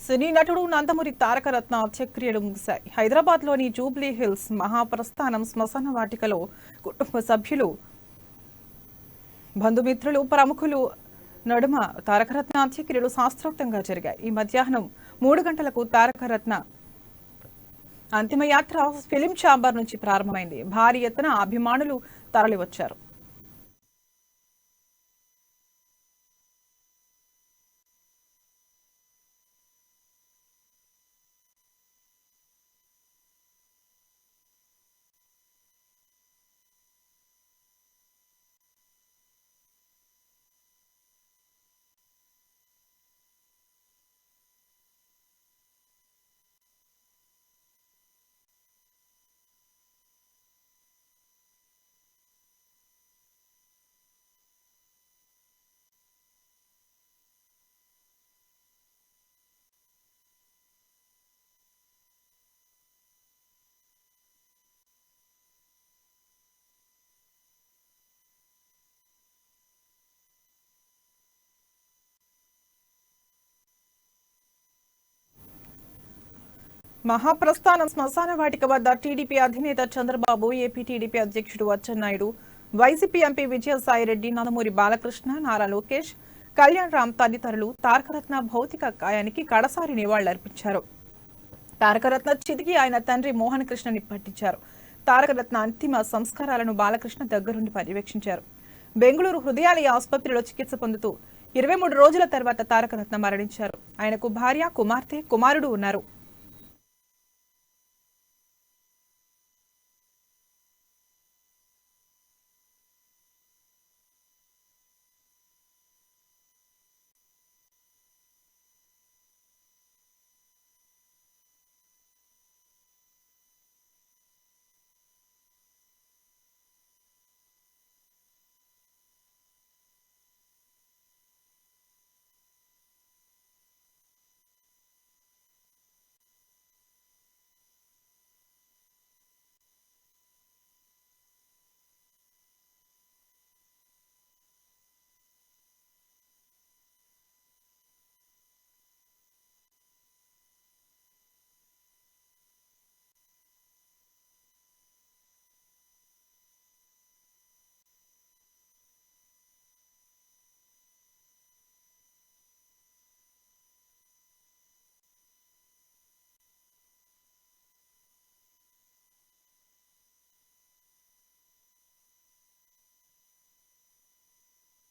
సినీ నటుడు నందమూరి తారకరత్న అంత్యక్రియలు ముగిశాయి. హైదరాబాద్లోని జూబ్లీ హిల్స్ మహాప్రస్థానం శ్మశాన వాటికలో కుటుంబ సభ్యులు, బంధుమిత్రులు, ప్రముఖులు నడుమ తారకరత్న అంత్యక్రియలు శాస్త్రోక్తంగా జరిగాయి. ఈ మధ్యాహ్నం 3 గంటలకు తారకరత్న అంతిమయాత్ర ఫిలిం ఛాంబర్ నుంచి ప్రారంభమైంది. భారీ ఎత్తున అభిమానులు తరలివచ్చారు. మహాప్రస్థానం శ్మశాన వాటిక వద్ద టీడీపీ అధినేత చంద్రబాబు, ఏపీ టీడీపీ అధ్యక్షుడు అచ్చెన్నాయుడు, వైసీపీ ఎంపీ విజయసాయిరెడ్డి, నందమూరి బాలకృష్ణ, నారా లోకేష్, కళ్యాణ్ రామ్ తదితరులు తారకరత్న భౌతిక కాయానికి కడసారి నివాళులర్పించారు. తారకరత్న చితికి ఆయన తండ్రి మోహన్ కృష్ణని పట్టించారు. తారకరత్న అంతిమ సంస్కారాలను బాలకృష్ణ దగ్గరుండి పర్యవేక్షించారు. బెంగళూరు హృదయాలయ ఆసుపత్రిలో చికిత్స పొందుతూ 23 రోజుల తర్వాత తారకరత్న మరణించారు. ఆయనకు భార్య, కుమార్తె, కుమారుడు ఉన్నారు.